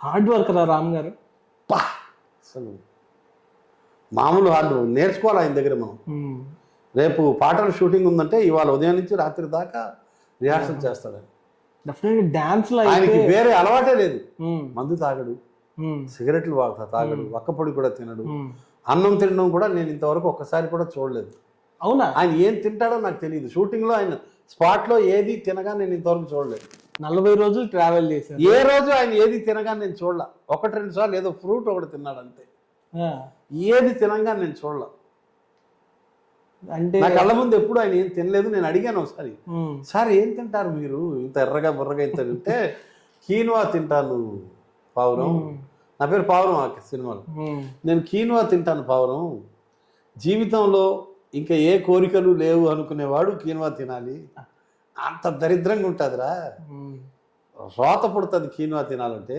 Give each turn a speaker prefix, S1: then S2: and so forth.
S1: Hard work రా రామ్ గారు.
S2: పా అసలు మామూలు హార్డ్ వర్క్ నేర్చుకోవాలి ఆయన దగ్గర మనం. రేపు పాటల షూటింగ్ ఉందంటే ఇవాళ ఉదయం నుంచి రాత్రి దాకా రిహార్సల్ చేస్తాడు.
S1: డెఫినెట్లీ డాన్స్ లో
S2: ఆయనకి వేరే అలవాటే లేదు. మందు తాగడు, సిగరెట్లు తాగడు, ఒక్కపొడి కూడా తినడు. అన్నం తినడం కూడా నేను ఇంతవరకు ఒక్కసారి కూడా చూడలేదు.
S1: అవునా?
S2: ఆయన ఏం తింటాడో నాకు తెలియదు. షూటింగ్ లో ఆయన స్పాట్ లో ఏది తినగా నేను ఇంతవరకు చూడలేదు.
S1: 40 రోజులు ట్రావెల్ చేశారు.
S2: ఏ రోజు ఆయన ఏది తినగా నేను చూడలా. 1-2 సార్లు ఏదో ఫ్రూట్ ఒకటి తిన్నాడు అంతే. ఏది తినగా నేను చూడలా. అంటే నా కళ్ళ ముందు ఎప్పుడు ఆయన ఏం తినలేదు. నేను అడిగాను ఒకసారి, సార్ ఏం తింటారు మీరు ఇంత ఎర్రగా బుర్రగా ఇంత తింటే? కీన్వా తింటాను పావురం, నా పేరు పావురం ఆ సినిమాలో. నేను కీన్వా తింటాను పావురం, జీవితంలో ఇంకా ఏ కోరికలు లేవు అనుకునేవాడు కీన్వా తినాలి. అంత దరిద్రంగా ఉంటుందిరా, రోత పుడుతుంది కీన్వా తినాలంటే.